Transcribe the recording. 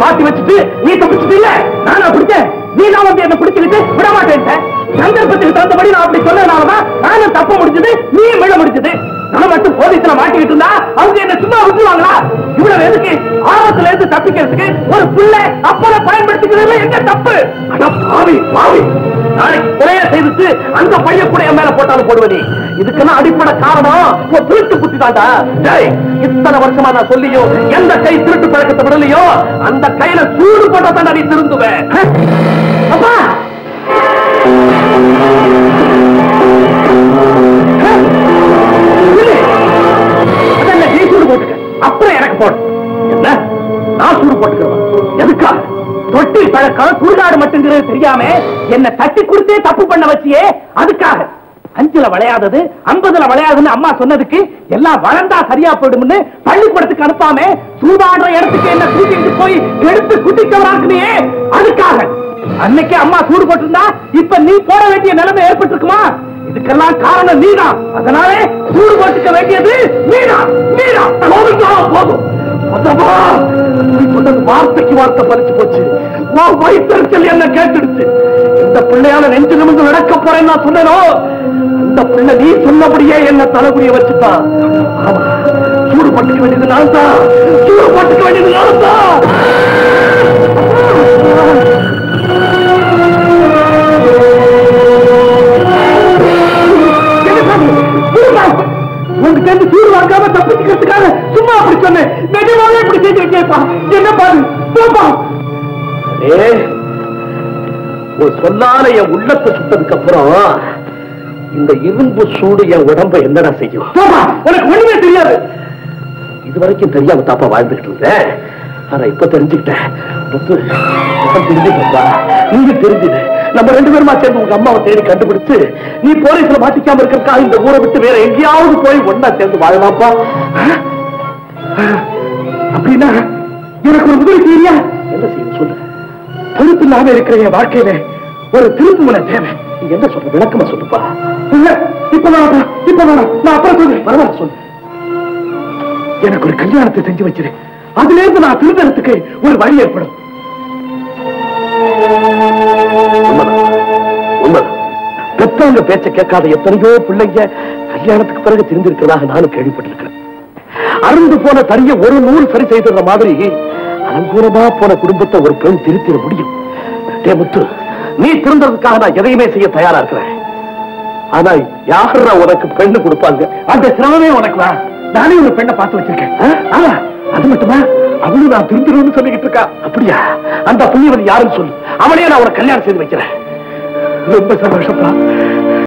மாத்தி வச்சுட்டு நீ தப்பிச்சுட்டீங்க. நானா பிடிச்சேன், நீ தான் வந்து என்ன பிடிச்சுக்கிட்டு விட மாட்டேன். சந்தர்ப்பத்துக்கு தகுந்தபடி நான் அப்படி சொன்னதுனாலதான் நானும் தப்ப முடிச்சது, நீ விழ முடிச்சது. நான் மட்டும் போலீஸ்ல மாட்டிக்கிட்டு இருந்தா அவங்க என்ன சும்மா விட்டுருவாங்களா? இவ்வளவு எதுக்கு ஆபத்துல இருந்து தப்பிக்கிறதுக்கு ஒரு பிள்ளை அப்பனை பயன்படுத்திக்கிறது என்ன தப்பு? பாவி பாவி, நாளைக்கு கொலையா செய்துட்டு அந்த பையன் கூட மேல போட்டாலும் போடுவதே. இதுக்கெல்லாம் அடிப்படை காரணம் திருட்டு புத்தி தாண்டா. இத்தனை வருஷமா நான் சொல்லியும் எந்த கை திருட்டு பழக்கத்தை விடலையோ அந்த கையில சூடு போட்ட தாண்டா நீ திருந்துவேன். அப்பா நீ சூடு போட்டுக்க, அப்புறம் எனக்கு போடு. என்ன நான் சூடு போட்டுக்கிறேன்? எதுக்கா? தொட்டி பழக்கம் சுடுகாடு மட்டுங்கிறது தெரியாம என்ன தட்டி கொடுத்தே தப்பு பண்ண வச்சியே, அதுக்காக. 5ல விளையாதது 50ல விளையாதுன்னு அம்மா சொன்னதுக்கு எல்லாம் வளர்ந்தா சரியா போயிடும்னு பள்ளிக்கூடத்துக்கு அனுப்பாம சூதாடுற இடத்துக்கு என்ன தூக்கிட்டு போய் எடுத்து குட்டிக்கவராக்குனியே, அதுக்காக. அன்னைக்கு அம்மா சூடு போட்டிருந்தா இப்ப நீ போட வேண்டிய நிலைமை ஏற்பட்டிருக்குமா? இதுக்கெல்லாம் காரணம் நீதான். அதனால சூடு போட்டுக்க வேண்டியது நீதான். போதும் வார்த்தைக்கு வார்த்தை பறிச்சு போச்சு. வயிற்றுச்சல் என்ன கேட்டுடுச்சு. இந்த பிள்ளையால நெஞ்சு நிமிந்து நடக்க போறேன்னு நான் சொன்னேனோ, அந்த பிள்ளை நீ சொன்னபடியே என்ன தலைமுடிய வச்சுட்டான். சூடு போட்டுக்க வேண்டியது நான் தான். சூடு போட்டுக்க வேண்டியது நான் தான். உங்ககிட்ட இருந்து சூடு வாங்காம தப்பிச்சுக்கிறதுக்காக சும்மா அப்படி சொன்னேன். நிஜமாவே இப்படி செய்து வச்சேப்பா. என்ன பாரு போப்பா. சொல்லால என் உள்ளத்தை சுட்டதுக்கு அப்புறம் இந்த இரும்பு சூடு என் உடம்ப என்னடா செய்யும்? உனக்கு ஒண்ணுமே தெரியாது. இதுவரைக்கும் தெரியாம தாப்பா வாழ்ந்துகிட்டு இருந்தேன். ஆனா இப்ப தெரிஞ்சுக்கிட்டேன். தெரிஞ்சுக்கப்பா, நீங்க தெரிஞ்சுது. நம்ம 2 பேருமா சேர்ந்து உங்க அம்மாவை தேடி கண்டுபிடிச்சு நீ போலீஸ்ல மாட்டிக்காம இருக்கிறதுக்காக இந்த ஊரை விட்டு வேற எங்கேயாவது போய் ஒன்னா சேர்ந்து வாழலாம்ப்பா. அப்படின்னா எனக்கு ஒரு உதவி செய்யா? என்ன செய்ய சொல்லு. திருப்பு இல்லாம இருக்கிற என் வாழ்க்கையில ஒரு திருப்பு முனை தேவை. நீ என்ன சொல்ற? விளக்கமா சொல்லுப்பா. இல்ல இப்ப நான் அப்புறம் சொல்றேன். பரவாயில்ல சொல்லு. எனக்கு ஒரு கல்யாணத்தை செஞ்சு வச்சிரு. அதுல இருந்து நான் திருத்தறதுக்கு ஒரு வழி ஏற்படும். பெற்றவங்க பேச்ச கேட்காத எத்தனையோ பிள்ளைங்க கல்யாணத்துக்கு பிறகு தெரிஞ்சிருக்கிறதாக நானும் கேள்விப்பட்டிருக்கிறேன். அருந்து போன தனிய ஒரு நூறு சரி செய்துற மாதிரி அலங்கூலமா போன குடும்பத்தை ஒரு பெண் திருத்திட முடியும். முத்து, நீ திருந்ததுக்காக நான் எதையுமே செய்ய தயாரா இருக்கிறேன். ஆனா யாரா உனக்கு பெண்ணு கொடுப்பாங்க? அந்த சிரமமே உனக்கு வா. நானே ஒரு பெண்ணை பார்த்து வச்சிருக்கேன். ஆமா, அது மட்டுமா அவளும் நான் திருந்திருன்னு சொல்லிக்கிட்டு இருக்கா. அப்படியா? அந்த புண்ணியவன் யாருன்னு சொல்லு. அவளையே நான் உனக்கு கல்யாணம் செய்து வைக்கிறேன். ரொம்ப சந்தோஷப்பா.